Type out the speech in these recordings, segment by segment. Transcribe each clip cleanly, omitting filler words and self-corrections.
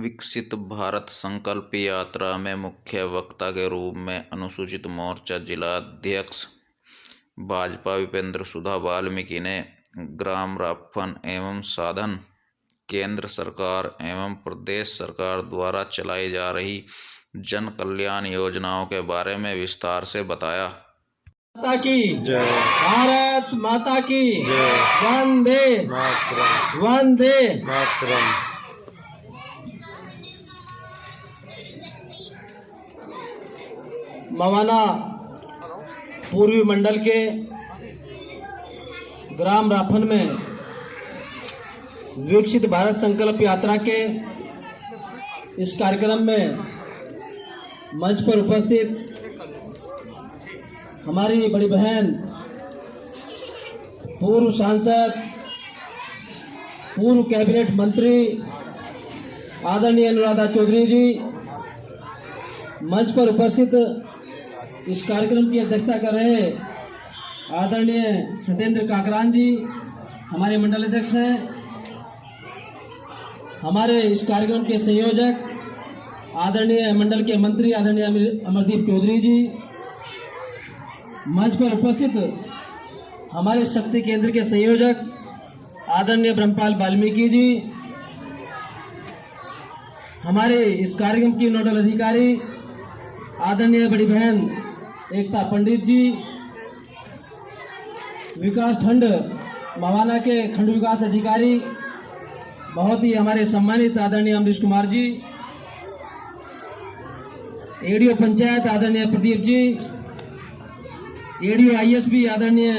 विकसित भारत संकल्प यात्रा में मुख्य वक्ता के रूप में अनुसूचित मोर्चा जिला अध्यक्ष भाजपा विपेंद्र सुधा वाल्मीकि ने ग्राम राफन एवं साधन केंद्र सरकार एवं प्रदेश सरकार द्वारा चलाई जा रही जन कल्याण योजनाओं के बारे में विस्तार से बताया। माता की जय, भारत माता की जय, वंदे मातरम, वंदे मातरम। मवाना पूर्वी मंडल के ग्राम राफन में विकसित भारत संकल्प यात्रा के इस कार्यक्रम में मंच पर उपस्थित हमारी बड़ी बहन पूर्व सांसद पूर्व कैबिनेट मंत्री आदरणीय अनुराधा चौधरी जी, मंच पर उपस्थित इस कार्यक्रम की अध्यक्षता कर रहे आदरणीय सत्येंद्र काकरान जी हमारे मंडल अध्यक्ष हैं, हमारे इस कार्यक्रम के संयोजक आदरणीय मंडल के मंत्री आदरणीय अमरदीप चौधरी जी, मंच पर उपस्थित हमारे शक्ति केंद्र के संयोजक आदरणीय ब्रह्मपाल वाल्मीकि जी, हमारे इस कार्यक्रम की नोडल अधिकारी आदरणीय बड़ी बहन एकता पंडित जी, विकास खंड मवाना के खंड विकास अधिकारी बहुत ही हमारे सम्मानित आदरणीय अमरीश कुमार जी, एडीओ पंचायत आदरणीय प्रदीप जी, एडीओ आईएसबी आदरणीय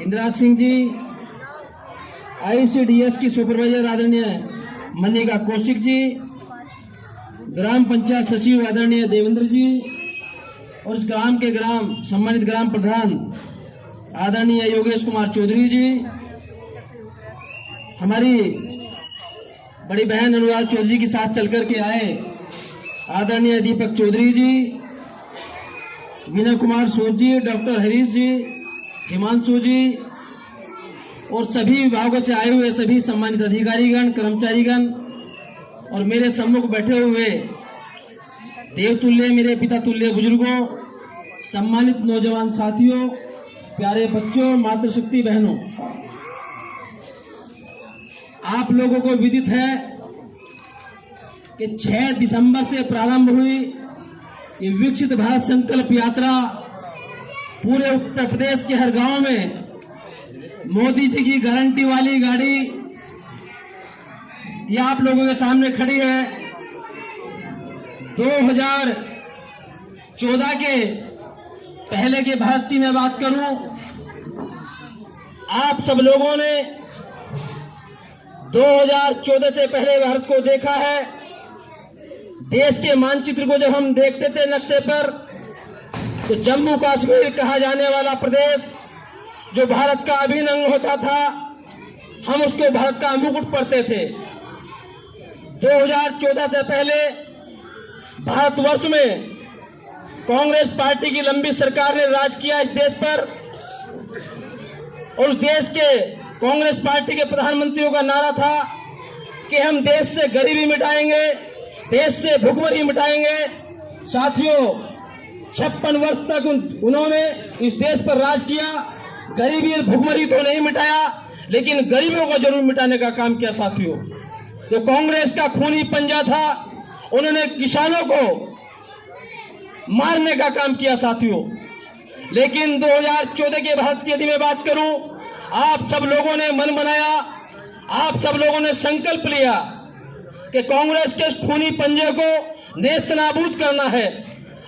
इंदिराज सिंह जी, आईसीडीएस की सुपरवाइजर आदरणीय मनिका कौशिक जी, ग्राम पंचायत सचिव आदरणीय देवेंद्र जी और इस ग्राम के सम्मानित ग्राम प्रधान आदरणीय योगेश कुमार चौधरी जी, हमारी बड़ी बहन अनुराधा चौधरी के साथ चलकर के आए आदरणीय दीपक चौधरी जी, विनय कुमार सूद जी, डॉक्टर हरीश जी, हिमांशु जी और सभी विभागों से आए हुए सभी सम्मानित अधिकारीगण कर्मचारीगण और मेरे सम्मुख बैठे हुए देवतुल्य मेरे पिता तुल्य बुजुर्गों, सम्मानित नौजवान साथियों, प्यारे बच्चों, मातृशक्ति बहनों, आप लोगों को विदित है कि 6 दिसंबर से प्रारंभ हुई ये विकसित भारत संकल्प यात्रा पूरे उत्तर प्रदेश के हर गांव में मोदी जी की गारंटी वाली गाड़ी ये आप लोगों के सामने खड़ी है। 2014 के पहले के भारत की मैं बात करूं, आप सब लोगों ने 2014 से पहले भारत को देखा है। देश के मानचित्र को जब हम देखते थे नक्शे पर, तो जम्मू कश्मीर कहा जाने वाला प्रदेश जो भारत का अभिन्न अंग होता था, हम उसको भारत का मुकुट पढ़ते थे। 2014 से पहले भारतवर्ष में कांग्रेस पार्टी की लंबी सरकार ने राज किया इस देश पर और उस देश के कांग्रेस पार्टी के प्रधानमंत्रियों का नारा था कि हम देश से गरीबी मिटाएंगे, देश से भुखमरी मिटाएंगे। साथियों, 56 वर्ष तक उन्होंने इस देश पर राज किया, गरीबी और भुखमरी तो नहीं मिटाया, लेकिन गरीबों को जरूर मिटाने का काम किया। साथियों, जो कांग्रेस का खूनी पंजा था, उन्होंने किसानों को मारने का काम किया। साथियों, लेकिन 2014 के भारत की यदि मैं बात करूं, आप सब लोगों ने मन बनाया, आप सब लोगों ने संकल्प लिया कि कांग्रेस के खूनी पंजे को नेस्तनाबूद करना है।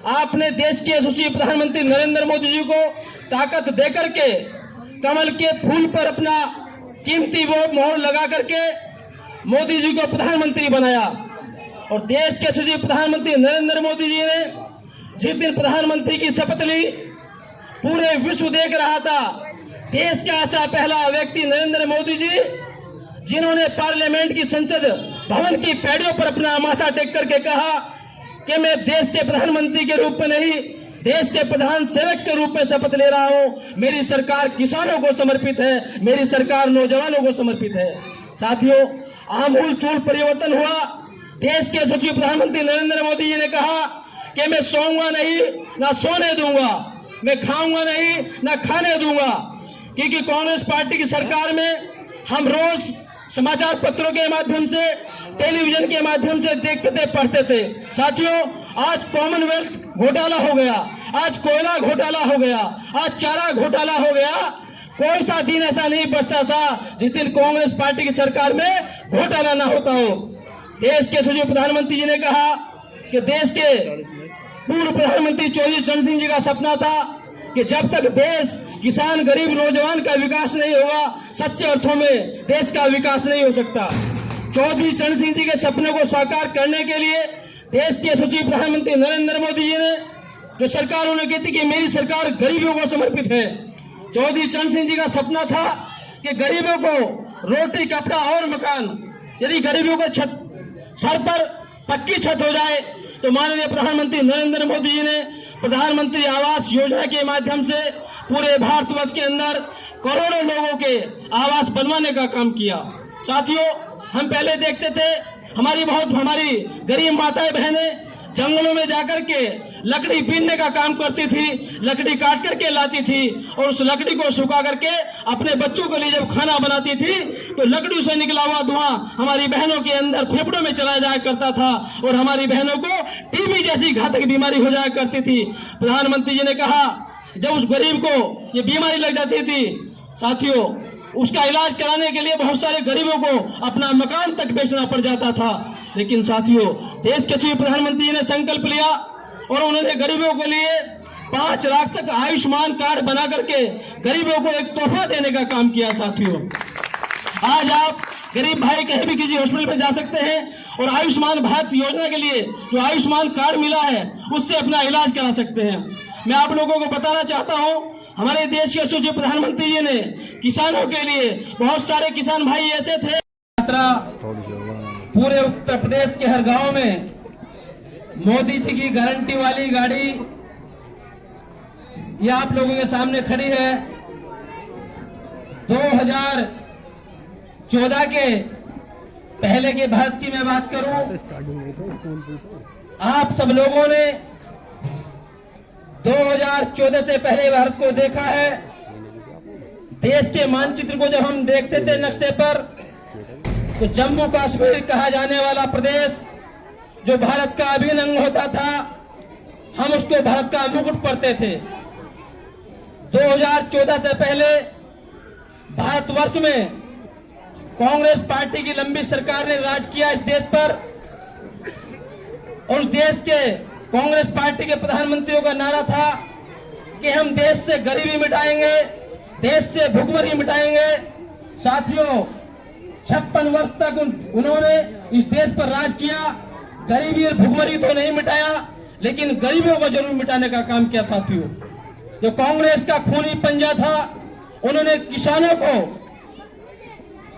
आपने देश के यशस्वी प्रधानमंत्री नरेंद्र मोदी जी को ताकत देकर के कमल के फूल पर अपना कीमती वोट मोहर लगा करके मोदी जी को प्रधानमंत्री बनाया और देश के यशस्वी प्रधानमंत्री नरेंद्र मोदी जी ने जिस दिन प्रधानमंत्री की शपथ ली, पूरे विश्व देख रहा था। देश का ऐसा पहला व्यक्ति नरेंद्र मोदी जी, जिन्होंने पार्लियामेंट की संसद भवन की पैड़ियों पर अपना माथा टेक करके कहा कि मैं देश के प्रधानमंत्री के रूप में नहीं, देश के प्रधान सेवक के रूप में शपथ ले रहा हूं। मेरी सरकार किसानों को समर्पित है, मेरी सरकार नौजवानों को समर्पित है। साथियों, आमूल चूल परिवर्तन हुआ। देश के यशस्वी प्रधानमंत्री नरेंद्र मोदी जी ने कहा कि मैं सोऊंगा नहीं ना सोने दूंगा, मैं खाऊंगा नहीं ना खाने दूंगा, क्योंकि कांग्रेस पार्टी की सरकार में हम रोज समाचार पत्रों के माध्यम से, टेलीविजन के माध्यम से देखते थे, पढ़ते थे। साथियों, आज कॉमनवेल्थ घोटाला हो गया, आज कोयला घोटाला हो गया, आज चारा घोटाला हो गया। कोई सा दिन ऐसा नहीं बचता था जिस दिन कांग्रेस पार्टी की सरकार में घोटाला ना होता हो। देश के यशस्वी प्रधानमंत्री जी ने कहा कि देश के पूर्व प्रधानमंत्री चौधरी चरण सिंह जी का सपना था कि जब तक देश किसान, गरीब, नौजवान का विकास नहीं होगा, सच्चे अर्थों में देश का विकास नहीं हो सकता। चौधरी चरण सिंह जी के सपने को साकार करने के लिए देश के यशस्वी प्रधानमंत्री नरेंद्र मोदी जी ने जो सरकार उन्होंने कहती कि मेरी सरकार गरीबों को समर्पित है। चौधरी चरण सिंह जी का सपना था कि गरीबों को रोटी, कपड़ा और मकान, यदि गरीबों को सर पर पक्की छत हो जाए तो माननीय प्रधानमंत्री नरेंद्र मोदी जी ने प्रधानमंत्री आवास योजना के माध्यम से पूरे भारतवर्ष के अंदर करोड़ों लोगों के आवास बनवाने का काम किया। साथियों, हम पहले देखते थे हमारी गरीब माताएं बहनें जंगलों में जाकर के लकड़ी बीनने का काम करती थी, लकड़ी काट करके लाती थी और उस लकड़ी को सुखा करके अपने बच्चों के लिए जब खाना बनाती थी तो लकड़ी से निकला हुआ धुआं हमारी बहनों के अंदर फेफड़ों में चला जाया करता था और हमारी बहनों को टीबी जैसी घातक बीमारी हो जाया करती थी। प्रधानमंत्री जी ने कहा जब उस गरीब को ये बीमारी लग जाती थी, साथियों, उसका इलाज कराने के लिए बहुत सारे गरीबों को अपना मकान तक बेचना पड़ जाता था। लेकिन साथियों, देश के यशस्वी प्रधानमंत्री जी ने संकल्प लिया और उन्होंने गरीबों के लिए 5 लाख तक आयुष्मान कार्ड बना करके गरीबों को एक तोहफा देने का काम किया। साथियों, आज आप गरीब भाई कहीं भी किसी हॉस्पिटल में जा सकते हैं और आयुष्मान भारत योजना के लिए जो आयुष्मान कार्ड मिला है उससे अपना इलाज करा सकते हैं। मैं आप लोगों को बताना चाहता हूं, हमारे देश के यशस्वी प्रधानमंत्री जी ने किसानों के लिए, बहुत सारे किसान भाई ऐसे थे, यात्रा पूरे उत्तर प्रदेश के हर गांव में मोदी जी की गारंटी वाली गाड़ी ये आप लोगों के सामने खड़ी है। 2014 के पहले के भारत की मैं बात करूं, आप सब लोगों ने 2014 से पहले भारत को देखा है। देश के मानचित्र को जब हम देखते थे नक्शे पर, तो जम्मू कश्मीर कहा जाने वाला प्रदेश जो भारत का अभिन्न अंग होता था, हम उसको भारत का मुकुट पढ़ते थे। 2014 से पहले भारतवर्ष में कांग्रेस पार्टी की लंबी सरकार ने राज किया इस देश पर और उस देश के कांग्रेस पार्टी के प्रधानमंत्रियों का नारा था कि हम देश से गरीबी मिटाएंगे, देश से भुखमरी मिटाएंगे। साथियों, 56 वर्ष तक उन्होंने इस देश पर राज किया, गरीबी और भुखमरी तो नहीं मिटाया, लेकिन गरीबों को जरूर मिटाने का काम किया। साथियों, जो कांग्रेस का खूनी पंजा था, उन्होंने किसानों को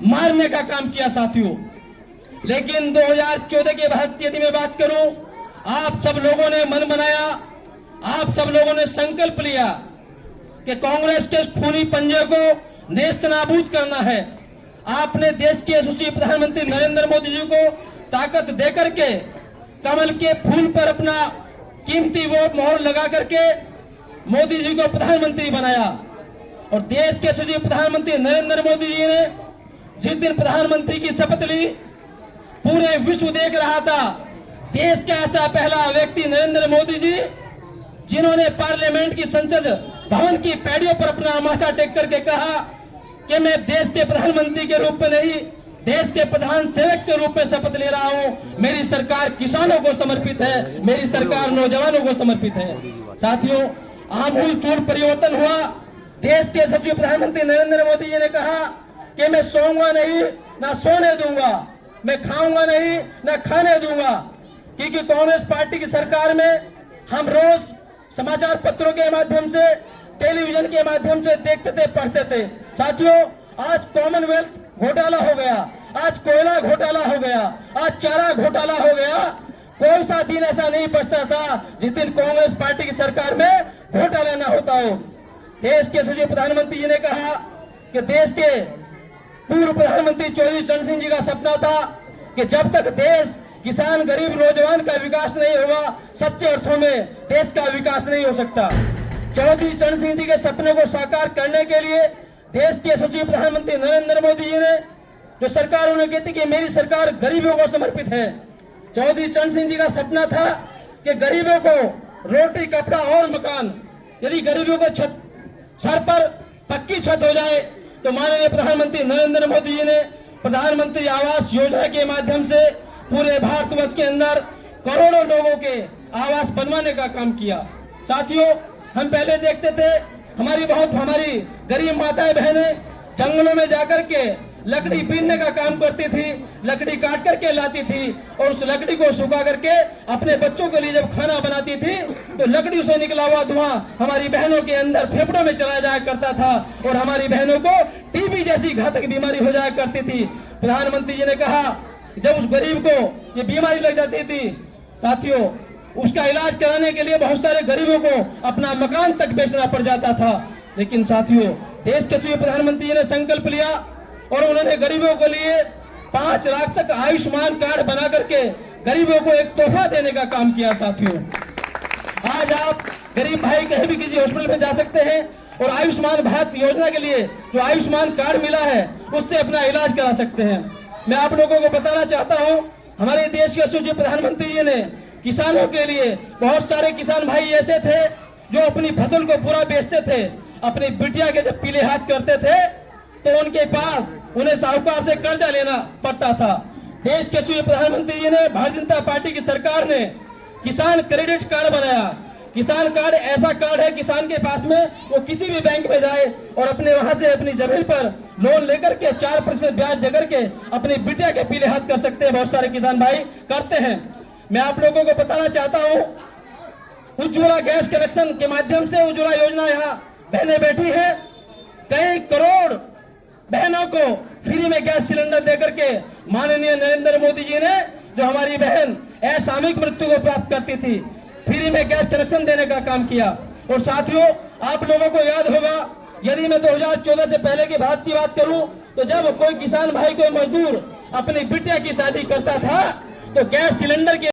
मारने का काम किया। साथियों, लेकिन 2014 के भारत की यदि मैं बात करूं, आप सब लोगों ने मन बनाया, आप सब लोगों ने संकल्प लिया कि कांग्रेस के खूनी पंजे को नेस्तनाबूद करना है। आपने देश के यशस्वी प्रधानमंत्री नरेंद्र मोदी जी को ताकत देकर के कमल के फूल पर अपना कीमती वोट मोहर लगा करके मोदी जी को प्रधानमंत्री बनाया। और देश के यशस्वी प्रधानमंत्री नरेंद्र मोदी जी ने जिस दिन प्रधानमंत्री की शपथ ली, पूरे विश्व देख रहा था। देश का ऐसा पहला व्यक्ति नरेंद्र मोदी जी, जिन्होंने पार्लियामेंट की संसद भवन की पैड़ियों पर अपना माथा टेक करके कहा कि मैं देश के प्रधानमंत्री के रूप में नहीं, देश के प्रधान सेवक के रूप में शपथ ले रहा हूं। मेरी सरकार किसानों को समर्पित है, मेरी सरकार नौजवानों को समर्पित है। साथियों, आमूलचूल परिवर्तन हुआ। देश के यशस्वी प्रधानमंत्री नरेंद्र मोदी जी ने कहा कि मैं सोऊंगा नहीं ना सोने दूंगा, मैं खाऊंगा नहीं ना खाने दूंगा, क्योंकि कांग्रेस पार्टी की सरकार में हम रोज समाचार पत्रों के माध्यम से, टेलीविजन के माध्यम से देखते थे, पढ़ते थे। साथियों, आज कॉमनवेल्थ घोटाला हो गया, आज कोयला घोटाला हो गया, आज चारा घोटाला हो गया। कोई सा दिन ऐसा नहीं बचता था जिस दिन कांग्रेस पार्टी की सरकार में घोटाला न होता हो। देश के यशस्वी प्रधानमंत्री जी ने कहा कि देश के पूर्व प्रधानमंत्री चौधरी चरण सिंह जी का सपना था कि जब तक देश किसान, गरीब, नौजवान का विकास नहीं होगा, सच्चे अर्थों में देश का विकास नहीं हो सकता। चौधरी चरण सिंह जी के सपने को साकार करने के लिए देश के यशस्वी प्रधानमंत्री नरेंद्र मोदी जी ने जो सरकार उन्हें कहती कि मेरी सरकार गरीबों को समर्पित है। चौधरी चरण सिंह जी का सपना था कि गरीबों को रोटी, कपड़ा और मकान, यदि गरीबों को सर पर पक्की छत हो जाए तो माननीय प्रधानमंत्री नरेंद्र मोदी जी ने प्रधानमंत्री आवास योजना के माध्यम से पूरे भारतवर्ष के अंदर करोड़ों लोगों के आवास बनवाने का काम किया। साथियों, हम पहले देखते थे हमारी गरीब माताएं बहनें जंगलों में जाकर के लकड़ी बीनने का काम करती थी, लकड़ी काट करके लाती थी और उस लकड़ी को सुखा करके अपने बच्चों के लिए जब खाना बनाती थी तो लकड़ी से निकला हुआ धुआं हमारी बहनों के अंदर फेफड़ों में चला जाया करता था और हमारी बहनों को टीबी जैसी घातक बीमारी हो जाया करती थी। प्रधानमंत्री जी ने कहा जब उस गरीब को ये बीमारी लग जाती थी, साथियों, उसका इलाज कराने के लिए बहुत सारे गरीबों को अपना मकान तक बेचना पड़ जाता था। लेकिन साथियों, देश के यशस्वी प्रधानमंत्री जी ने संकल्प लिया और उन्होंने गरीबों के लिए 5 लाख तक आयुष्मान कार्ड बना करके गरीबों को एक तोहफा देने का काम किया। साथियों, आज आप गरीब भाई कहीं भी किसी हॉस्पिटल में जा सकते हैं और आयुष्मान भारत योजना के लिए जो आयुष्मान कार्ड मिला है उससे अपना इलाज करा सकते हैं। मैं आप लोगों को बताना चाहता हूं, हमारे देश के यशस्वी प्रधानमंत्री जी ने किसानों के लिए, बहुत सारे किसान भाई ऐसे थे जो अपनी फसल को पूरा बेचते थे, अपनी बिटिया के जब पीले हाथ करते थे तो उनके पास उन्हें साहूकार से कर्जा लेना पड़ता था। देश के यशस्वी प्रधानमंत्री जी ने, भारतीय जनता पार्टी की सरकार ने किसान क्रेडिट कार्ड बनाया। किसान कार्ड ऐसा कार्ड है किसान के पास में वो किसी भी बैंक में जाए और अपने वहां से अपनी जमीन पर लोन लेकर के 4% ब्याज देकर के अपनी बिटिया के पीले हाथ कर सकते हैं। बहुत सारे किसान भाई करते हैं। मैं आप लोगों को बताना चाहता हूं, उज्ज्वला गैस कनेक्शन के माध्यम से उज्ज्वला योजना, यहाँ बहनें बैठी हैं, कई करोड़ बहनों को फ्री में गैस सिलेंडर देकर के माननीय नरेंद्र मोदी जी ने, जो हमारी बहन असामयिक मृत्यु को प्राप्त करती थी, फ्री में गैस कनेक्शन देने का काम किया। और साथियों, आप लोगों को याद होगा, यदि मैं 2014 से पहले की बात करूं तो जब कोई किसान भाई, कोई मजदूर अपनी बिटिया की शादी करता था तो गैस सिलेंडर के